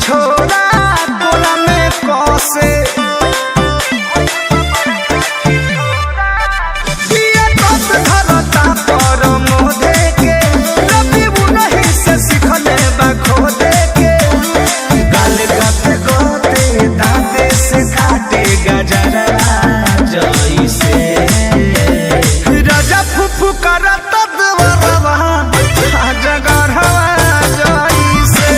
छोरा कोला में कसे दिया कस धरता पर मोदे के रवि उन्हीं से सिखले बा खोदे के गाल गते गोते दांते से काटे गजरा जैसे राजा फुफु करता दवरवा जगरवा जैसे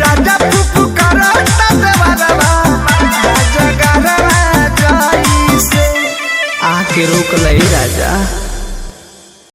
राजा फुफु करता दवरवा जगरवा जैसे आके रोक ले राजा।